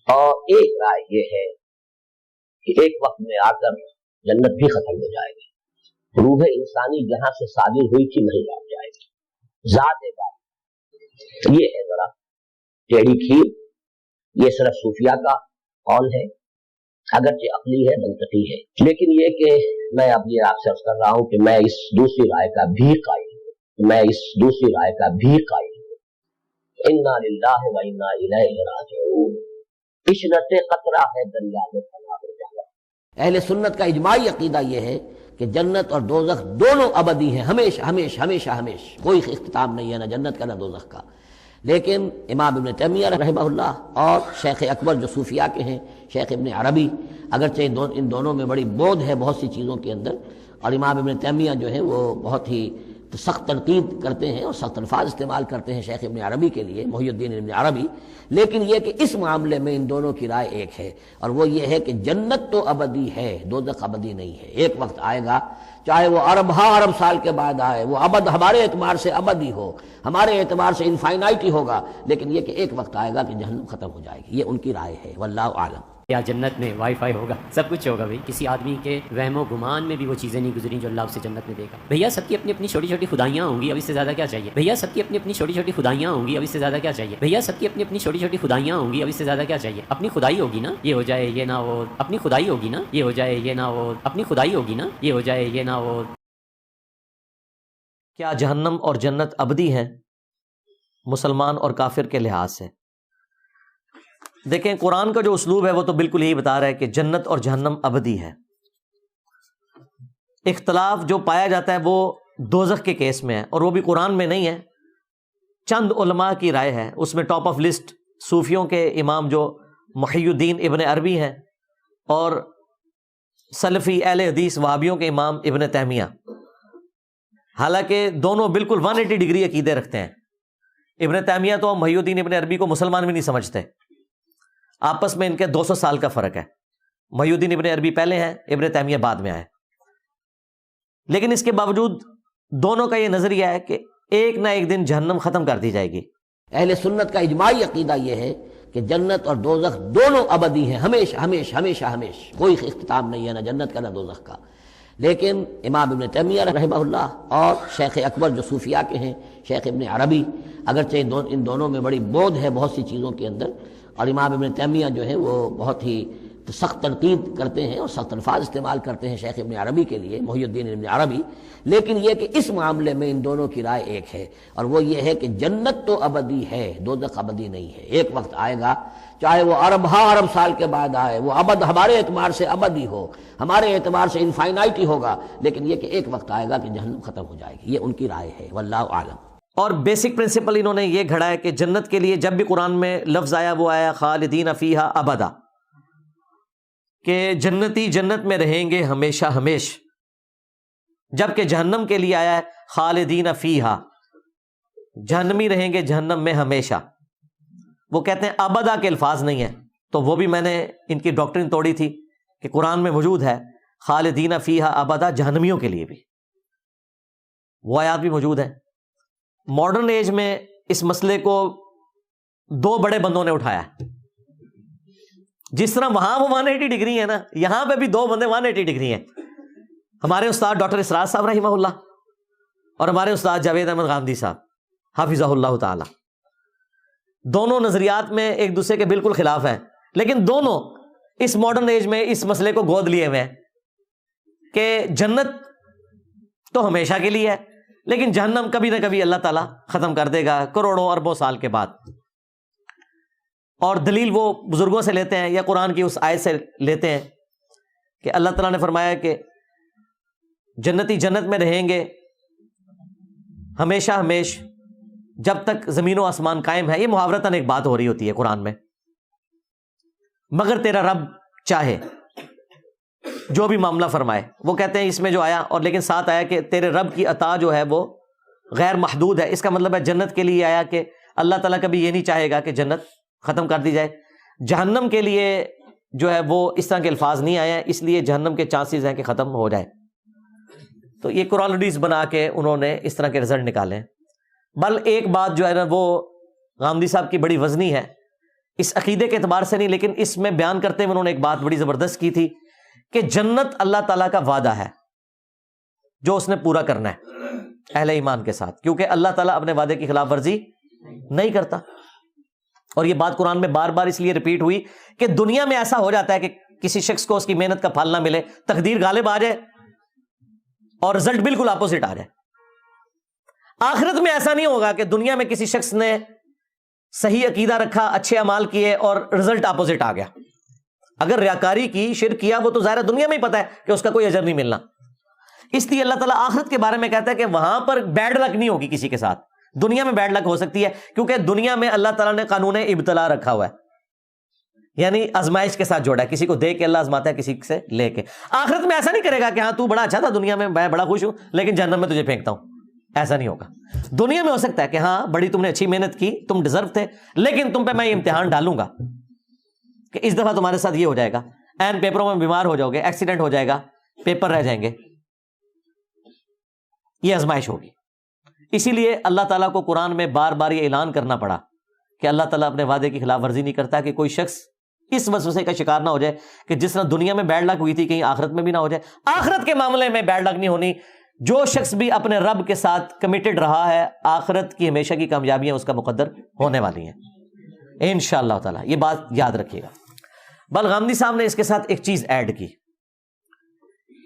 اور ایک رائے یہ ہے کہ ایک وقت میں آ کر جنت بھی ختم ہو جائے گی، روح انسانی جہاں سے صادر ہوئی تھی نہیں لوٹ جائے گی، ذات بات یہ ہے ذرا ٹیڑھی کھیر، یہ صرف صوفیہ کا قول ہے، اگرچہ عقلی ہے منطقی ہے، لیکن یہ کہ میں اب یہ آپ سے عرض کر رہا ہوں کہ میں اس دوسری رائے کا بھی قائل ہوں، میں اس دوسری رائے کا بھی قائل ہوں۔ انا للہ و انا الیہ راجعون، عشرت قطرہ ہے دریا میں فنا ہو جانا۔ اہل سنت کا اجماعی عقیدہ یہ ہے کہ جنت اور دوزخ دونوں ابدی ہیں، ہمیشہ ہمیشہ ہمیشہ ہمیشہ، کوئی اختتام نہیں ہے نہ جنت کا نہ دوزخ کا۔ لیکن امام ابن تیمیہ رحمہ اللہ اور شیخ اکبر جو صوفیاء کے ہیں، شیخ ابن عربی، اگرچہ ان دونوں میں بڑی بودھ ہے بہت سی چیزوں کے اندر، اور امام ابن تیمیہ جو ہے وہ بہت ہی سخت تنقید کرتے ہیں اور سخت الفاظ استعمال کرتے ہیں شیخ ابن عربی کے لیے، محی الدین ابن عربی، لیکن یہ کہ اس معاملے میں ان دونوں کی رائے ایک ہے، اور وہ یہ ہے کہ جنت تو ابدی ہے، دوزخ ابدی نہیں ہے۔ ایک وقت آئے گا، چاہے وہ ارب سال کے بعد آئے، وہ ابد ہمارے اعتبار سے ابدی ہو، ہمارے اعتبار سے انفائنائٹی ہوگا، لیکن یہ کہ ایک وقت آئے گا کہ جہنم ختم ہو جائے گی۔ یہ ان کی رائے ہے، واللہ اعلم۔ یا جنت میں وائی فائی ہوگا، سب کچھ ہوگا بھائی، کسی آدمی کے وہم و گمان میں بھی وہ چیزیں نہیں گزری جو اللہ اسے جنت میں دے گا۔ بھیا سب کی اپنی اپنی چھوٹی چھوٹی خدائیاں ہوں گی، اب اس سے زیادہ کیا چاہیے؟ بھیا سب کی اپنی اپنی چھوٹی چھوٹی خدائیاں ہوں گی، اب اس سے زیادہ کیا چاہیے؟ بھیا سب کی اپنی اپنی چھوٹی چھوٹی خدائیاں ہوں گی، اب اس سے زیادہ کیا چاہیے؟ اپنی خدائی ہوگی نا یہ ہو جائے یہ نہ ہو، اپنی خدائی ہوگی نا یہ ہو جائے یہ نہ ہو، اپنی خدائی ہوگی نا یہ ہو جائے یہ نہ ہو۔ کیا جہنم اور جنت ابدی ہیں مسلمان اور کافر کے لحاظ سے؟ دیکھیں قرآن کا جو اسلوب ہے وہ تو بالکل یہی بتا رہا ہے کہ جنت اور جہنم ابدی ہے۔ اختلاف جو پایا جاتا ہے وہ دوزخ کے کیس میں ہے، اور وہ بھی قرآن میں نہیں ہے، چند علماء کی رائے ہے۔ اس میں ٹاپ آف لسٹ صوفیوں کے امام جو محی الدین ابن عربی ہیں، اور سلفی اہل حدیث وہابیوں کے امام ابن تیمیہ، حالانکہ دونوں بالکل 180 ڈگری عقیدے رکھتے ہیں۔ ابن تیمیہ تو محی الدین ابن عربی کو مسلمان بھی نہیں سمجھتے، آپس میں ان کے 200 سال کا فرق ہے، محی الدین ابن عربی پہلے ہیں، ابن تیمیہ بعد میں آئے، لیکن اس کے باوجود دونوں کا یہ نظریہ ہے کہ ایک نہ ایک دن جہنم ختم کر دی جائے گی۔ اہل سنت کا اجماعی عقیدہ یہ ہے کہ جنت اور دوزخ دونوں ابدی ہیں، ہمیشہ ہمیشہ ہمیشہ ہمیشہ، کوئی اختتام نہیں ہے نہ جنت کا نہ دوزخ کا۔ لیکن امام ابن تیمیہ رحمہ اللہ اور شیخ اکبر جو صوفیاء کے ہیں، شیخ ابن عربی، اگرچہ ان دونوں میں بڑی بودھ ہے بہت سی چیزوں کے اندر، اور امام ابن تیمیہ جو ہے وہ بہت ہی سخت تنقید کرتے ہیں اور سخت الفاظ استعمال کرتے ہیں شیخ ابن عربی کے لیے، محی الدین ابن عربی، لیکن یہ کہ اس معاملے میں ان دونوں کی رائے ایک ہے، اور وہ یہ ہے کہ جنت تو ابدی ہے، دوزخ ابدی نہیں ہے۔ ایک وقت آئے گا، چاہے وہ ارب سال کے بعد آئے، وہ ابد ہمارے اعتبار سے ابدی ہو، ہمارے اعتبار سے انفائنائٹی ہوگا، لیکن یہ کہ ایک وقت آئے گا کہ جہنم ختم ہو جائے گی۔ یہ ان کی رائے ہے، واللہ اعلم۔ اور بیسک پرنسپل انہوں نے یہ گھڑا ہے کہ جنت کے لیے جب بھی قرآن میں لفظ آیا وہ آیا خالدین فیہا ابدا، کہ جنتی جنت میں رہیں گے ہمیشہ ہمیش، جبکہ جہنم کے لیے آیا ہے خالدین فیہا، جہنمی رہیں گے جہنم میں ہمیشہ۔ وہ کہتے ہیں ابدا کے الفاظ نہیں ہیں، تو وہ بھی میں نے ان کی ڈاکٹرن توڑی تھی کہ قرآن میں موجود ہے خالدین فیہا ابدا، جہنمیوں کے لیے بھی وہ آیات بھی موجود ہیں۔ ماڈرن ایج میں اس مسئلے کو دو بڑے بندوں نے اٹھایا ہے، جس طرح وہاں وہ 180 ڈگری ہے نا، یہاں پہ بھی دو بندے 180 ڈگری ہیں، ہمارے استاد ڈاکٹر اسرار صاحب رحمہ اللہ اور ہمارے استاد جاوید احمد غامدی صاحب حافظہ اللہ تعالی۔ دونوں نظریات میں ایک دوسرے کے بالکل خلاف ہیں، لیکن دونوں اس ماڈرن ایج میں اس مسئلے کو گود لیے ہوئے ہیں کہ جنت تو ہمیشہ کے لیے ہے، لیکن جہنم کبھی نہ کبھی اللہ تعالیٰ ختم کر دے گا کروڑوں اربوں سال کے بعد۔ اور دلیل وہ بزرگوں سے لیتے ہیں یا قرآن کی اس آیت سے لیتے ہیں کہ اللہ تعالیٰ نے فرمایا کہ جنتی جنت میں رہیں گے ہمیشہ ہمیش جب تک زمین و آسمان قائم ہے۔ یہ محاورتاً ایک بات ہو رہی ہوتی ہے قرآن میں، مگر تیرا رب چاہے جو بھی معاملہ فرمائے، وہ کہتے ہیں اس میں جو آیا، اور لیکن ساتھ آیا کہ تیرے رب کی عطا جو ہے وہ غیر محدود ہے۔ اس کا مطلب ہے جنت کے لیے آیا کہ اللہ تعالیٰ کبھی یہ نہیں چاہے گا کہ جنت ختم کر دی جائے۔ جہنم کے لیے جو ہے وہ اس طرح کے الفاظ نہیں آئے ہیں، اس لیے جہنم کے چانسز ہیں کہ ختم ہو جائے۔ تو یہ کورالٹیز بنا کے انہوں نے اس طرح کے رزلٹ نکالے ہیں۔ بل ایک بات جو ہے نا وہ غامدی صاحب کی بڑی وزنی ہے اس عقیدے کے اعتبار سے نہیں، لیکن اس میں بیان کرتے ہوئے انہوں نے ایک بات بڑی زبردست کی تھی کہ جنت اللہ تعالیٰ کا وعدہ ہے جو اس نے پورا کرنا ہے اہل ایمان کے ساتھ، کیونکہ اللہ تعالیٰ اپنے وعدے کی خلاف ورزی نہیں کرتا. اور یہ بات قرآن میں بار بار اس لیے ریپیٹ ہوئی کہ دنیا میں ایسا ہو جاتا ہے کہ کسی شخص کو اس کی محنت کا پھل نہ ملے، تقدیر غالب آ جائے اور رزلٹ بالکل اپوزٹ آ جائے. آخرت میں ایسا نہیں ہوگا کہ دنیا میں کسی شخص نے صحیح عقیدہ رکھا، اچھے اعمال کیے اور رزلٹ اپوزٹ آ گیا. اگر ریاکاری کی، شرک کیا، وہ تو ظاہر دنیا میں ہی پتا ہے کہ اس کا کوئی اجر نہیں ملنا. اس لیے اللہ تعالیٰ آخرت کے بارے میں کہتا ہے کہ وہاں پر بیڈ لک نہیں ہوگی کسی کے ساتھ. دنیا میں بیڈ لک ہو سکتی ہے کیونکہ دنیا میں اللہ تعالیٰ نے قانون ابتلا رکھا ہوا ہے، یعنی آزمائش کے ساتھ جوڑا ہے. کسی کو دے کے اللہ آزماتا ہے، کسی سے لے کے. آخرت میں ایسا نہیں کرے گا کہ ہاں تو بڑا اچھا تھا دنیا میں بڑا خوش ہوں لیکن جہنم میں تجھے پھینکتا ہوں. ایسا نہیں ہوگا. دنیا میں ہو سکتا ہے کہ ہاں بڑی تم نے اچھی محنت کی، تم ڈیزرو تھے، لیکن تم پہ میں امتحان ڈالوں گا کہ اس دفعہ تمہارے ساتھ یہ ہو جائے گا، این پیپروں میں بیمار ہو جاؤ گے، ایکسیڈنٹ ہو جائے گا، پیپر رہ جائیں گے. یہ آزمائش ہوگی. اسی لیے اللہ تعالیٰ کو قرآن میں بار بار یہ اعلان کرنا پڑا کہ اللہ تعالیٰ اپنے وعدے کی خلاف ورزی نہیں کرتا، کہ کوئی شخص اس وسوسے کا شکار نہ ہو جائے کہ جس طرح دنیا میں بیڈ لک ہوئی تھی کہیں آخرت میں بھی نہ ہو جائے. آخرت کے معاملے میں بیڈ لک نہیں ہونی. جو شخص بھی اپنے رب کے ساتھ کمیٹڈ رہا ہے، آخرت کی ہمیشہ کی کامیابیاں اس کا مقدر ہونے والی ہیں انشاءاللہ تعالیٰ. یہ بات یاد رکھیے گا. بلغامدی صاحب نے اس کے ساتھ ایک چیز ایڈ کی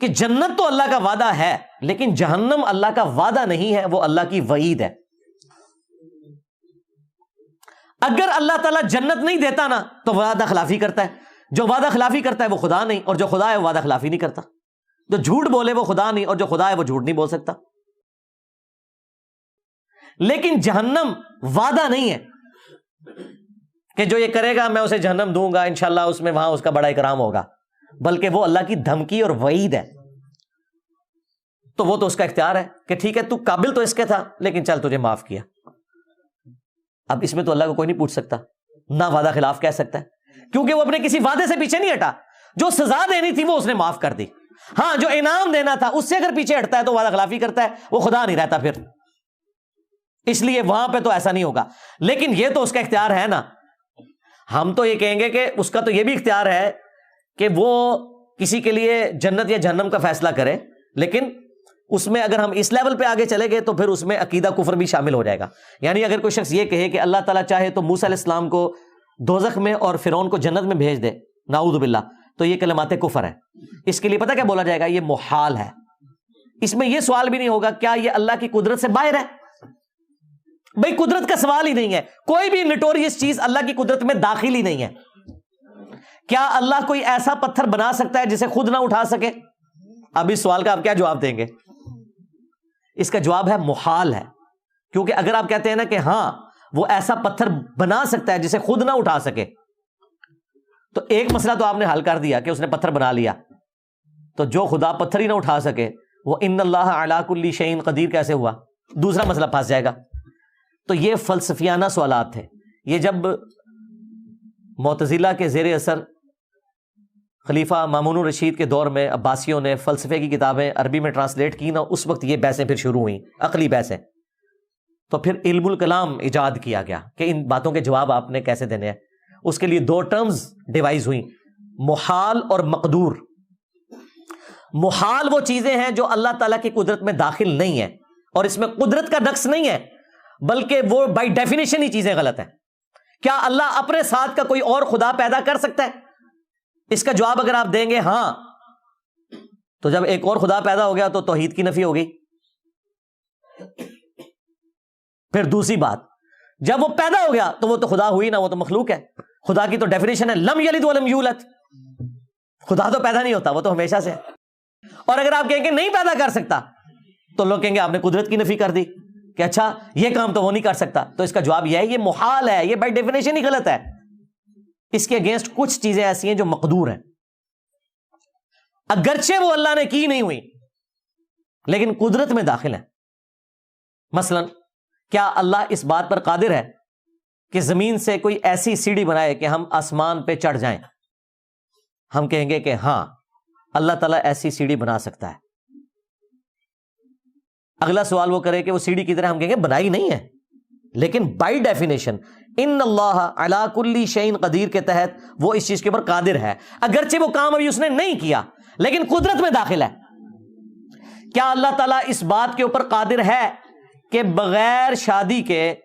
کہ جنت تو اللہ کا وعدہ ہے لیکن جہنم اللہ کا وعدہ نہیں ہے، وہ اللہ کی وعید ہے. اگر اللہ تعالیٰ جنت نہیں دیتا نا تو وعدہ خلافی کرتا ہے. جو وعدہ خلافی کرتا ہے وہ خدا نہیں، اور جو خدا ہے وہ وعدہ خلافی نہیں کرتا. جو جھوٹ بولے وہ خدا نہیں، اور جو خدا ہے وہ جھوٹ نہیں بول سکتا. لیکن جہنم وعدہ نہیں ہے کہ جو یہ کرے گا میں اسے جہنم دوں گا انشاءاللہ، اس میں وہاں اس کا بڑا اکرام ہوگا، بلکہ وہ اللہ کی دھمکی اور وعید ہے. تو وہ تو اس کا اختیار ہے کہ ٹھیک ہے تو قابل تو اس کے تھا لیکن چل تجھے معاف کیا. اب اس میں تو اللہ کو کوئی نہیں پوچھ سکتا، نہ وعدہ خلاف کہہ سکتا ہے، کیونکہ وہ اپنے کسی وعدے سے پیچھے نہیں ہٹا. جو سزا دینی تھی وہ اس نے معاف کر دی. ہاں جو انعام دینا تھا اس سے اگر پیچھے ہٹتا ہے تو وعدہ خلافی کرتا ہے، وہ خدا نہیں رہتا پھر. اس لیے وہاں پہ تو ایسا نہیں ہوگا. لیکن یہ تو اس کا اختیار ہے نا. ہم تو یہ کہیں گے کہ اس کا تو یہ بھی اختیار ہے کہ وہ کسی کے لیے جنت یا جہنم کا فیصلہ کرے، لیکن اس میں اگر ہم اس لیول پہ آگے چلے گئے تو پھر اس میں عقیدہ کفر بھی شامل ہو جائے گا. یعنی اگر کوئی شخص یہ کہے کہ اللہ تعالیٰ چاہے تو موسیٰ علیہ السلام کو دوزخ میں اور فرعون کو جنت میں بھیج دے، نعوذ باللہ، تو یہ کلمات کفر ہے. اس کے لیے پتہ کیا بولا جائے گا؟ یہ محال ہے. اس میں یہ سوال بھی نہیں ہوگا کیا یہ اللہ کی قدرت سے باہر ہے. بھئی قدرت کا سوال ہی نہیں ہے. کوئی بھی نٹوریس چیز اللہ کی قدرت میں داخل ہی نہیں ہے. کیا اللہ کوئی ایسا پتھر بنا سکتا ہے جسے خود نہ اٹھا سکے؟ اب اس سوال کا آپ کیا جواب دیں گے؟ اس کا جواب ہے محال ہے. کیونکہ اگر آپ کہتے ہیں نا کہ ہاں وہ ایسا پتھر بنا سکتا ہے جسے خود نہ اٹھا سکے، تو ایک مسئلہ تو آپ نے حل کر دیا کہ اس نے پتھر بنا لیا. تو جو خدا پتھر ہی نہ اٹھا سکے وہ ان اللہ علی کل شیء قدیر کیسے ہوا؟ دوسرا مسئلہ پھنس جائے گا. تو یہ فلسفیانہ سوالات تھے. یہ جب معتزلہ کے زیر اثر خلیفہ مامون الرشید کے دور میں عباسیوں نے فلسفے کی کتابیں عربی میں ٹرانسلیٹ کی نا، اس وقت یہ بحثیں پھر شروع ہوئیں، عقلی بحثیں. تو پھر علم الکلام ایجاد کیا گیا کہ ان باتوں کے جواب آپ نے کیسے دینے ہیں. اس کے لیے دو ٹرمز ڈیوائز ہوئیں، محال اور مقدور. محال وہ چیزیں ہیں جو اللہ تعالیٰ کی قدرت میں داخل نہیں ہیں، اور اس میں قدرت کا نقص نہیں ہے، بلکہ وہ بائی ڈیفینیشن ہی چیزیں غلط ہیں. کیا اللہ اپنے ساتھ کا کوئی اور خدا پیدا کر سکتا ہے؟ اس کا جواب اگر آپ دیں گے ہاں، تو جب ایک اور خدا پیدا ہو گیا تو توحید کی نفی ہو گئی. پھر دوسری بات، جب وہ پیدا ہو گیا تو وہ تو خدا ہوئی نا، وہ تو مخلوق ہے. خدا کی تو ڈیفینیشن ہے لم یلد ولم یولد. خدا تو پیدا نہیں ہوتا، وہ تو ہمیشہ سے ہے. اور اگر آپ کہیں کہ نہیں پیدا کر سکتا تو لوگ کہیں گے آپ نے قدرت کی نفی کر دی کہ اچھا یہ کام تو وہ نہیں کر سکتا. تو اس کا جواب یہ ہے یہ محال ہے، یہ بائی ڈیفینیشن ہی غلط ہے. اس کے اگینسٹ کچھ چیزیں ایسی ہیں جو مقدور ہیں، اگرچہ وہ اللہ نے کی نہیں ہوئی لیکن قدرت میں داخل ہیں. مثلا کیا اللہ اس بات پر قادر ہے کہ زمین سے کوئی ایسی سیڑھی بنائے کہ ہم آسمان پہ چڑھ جائیں؟ ہم کہیں گے کہ ہاں اللہ تعالیٰ ایسی سیڑھی بنا سکتا ہے. اگلا سوال وہ کرے کہ وہ سیڑھی کی طرح، ہم کہیں گے بنائی نہیں ہے لیکن بائی ڈیفینیشن ان اللہ علی کل شیء قدیر کے تحت وہ اس چیز کے اوپر قادر ہے، اگرچہ وہ کام ابھی اس نے نہیں کیا لیکن قدرت میں داخل ہے۔ کیا اللہ تعالیٰ اس بات کے اوپر قادر ہے کہ بغیر شادی کے